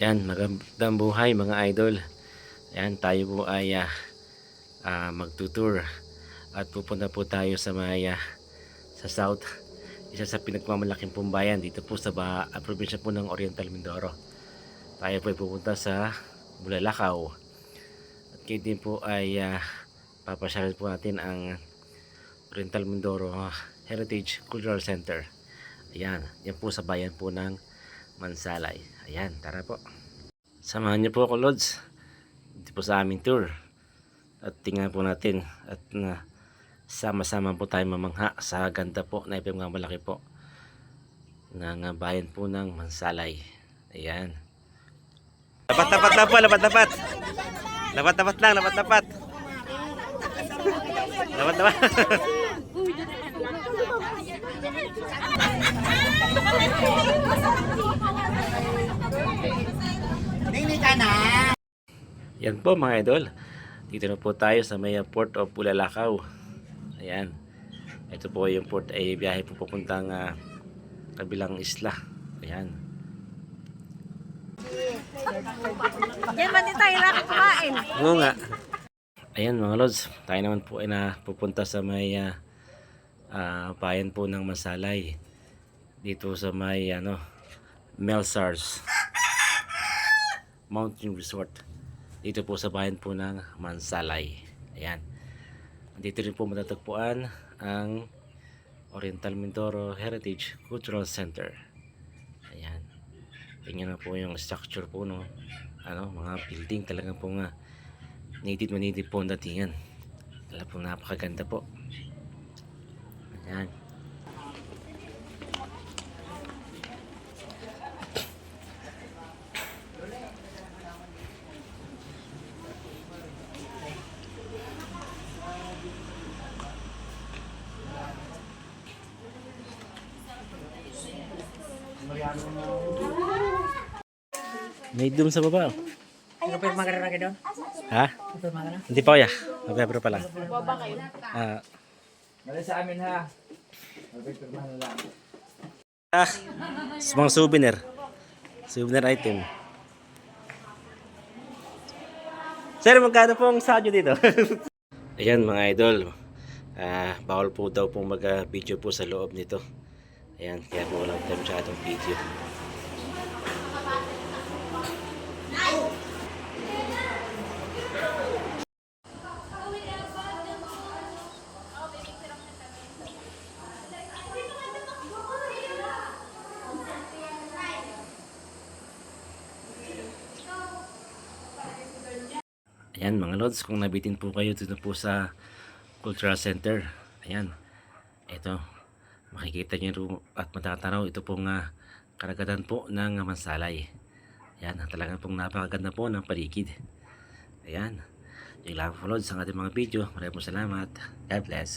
Yan, magandang buhay mga idol. Yan, tayo po ay magtutour at pupunta po tayo sa sa South, isa sa pinagmamalaking pumbayan dito po sa probinsya po ng Oriental Mindoro. Tayo po ay pupunta sa Bulalakaw at kayo din po ay papasyalan po natin ang Oriental Mindoro Heritage Cultural Center. Ayan, yan po sa bayan po ng Mansalay. Ayan, tara po. Samahan niyo po ako, Lods. Dito po sa aming tour. At tingnan po natin at sama-sama po tayo mamangha sa ganda po na ipagmamalaki po ng bayan po ng Mansalay. Ayan. Lapat-lapat lang po, lapat-lapat. Lapat-lapat lang, lapat-lapat. Lapat-lapat. Yan po mga idol. Dito na po tayo sa may Port of Bulalakaw. Ayan. Ito po yung port ay biyahe po papuntang kabilang isla. Ayan. Diyan man din tayo nakakain. Oo nga. Ayan mga lods. Tayo naman po ay napupunta sa may bayan po ng Mansalay. Dito sa may Melsars Mountain Resort. Dito po sa bayan po ng Mansalay. Ayan. Dito rin po matatagpuan ang Oriental Mindoro Heritage Cultural Center. Ayan. Tingnan na po yung structure po, no. Mga building talagang po native po ang datingan. Talagang po napakaganda po. Ayan. May doon sa baba. Ano pa yung magararaki doon? Ha? Hindi pa kuya. November pa lang. Baba kayo. Mali sa amin ha. Magpipirmahan na lang. Mga souvenir. Souvenir item. Sir, magkano po ang sadyo dito? Ayan mga idol. Bawal po daw pong mag-video po sa loob nito. Ayan, kaya po walang time sa atong video. Ayan mga lods, kung nabitin po kayo dito po sa Cultural Center, ayan, ito, makikita nyo at matatanaw ito pong karagatan po ng Mansalay. Ayan, talagang pong napakaganda po ng paligid. Ayan, yung lang po lods ang ating mga video. Maraming salamat. God bless.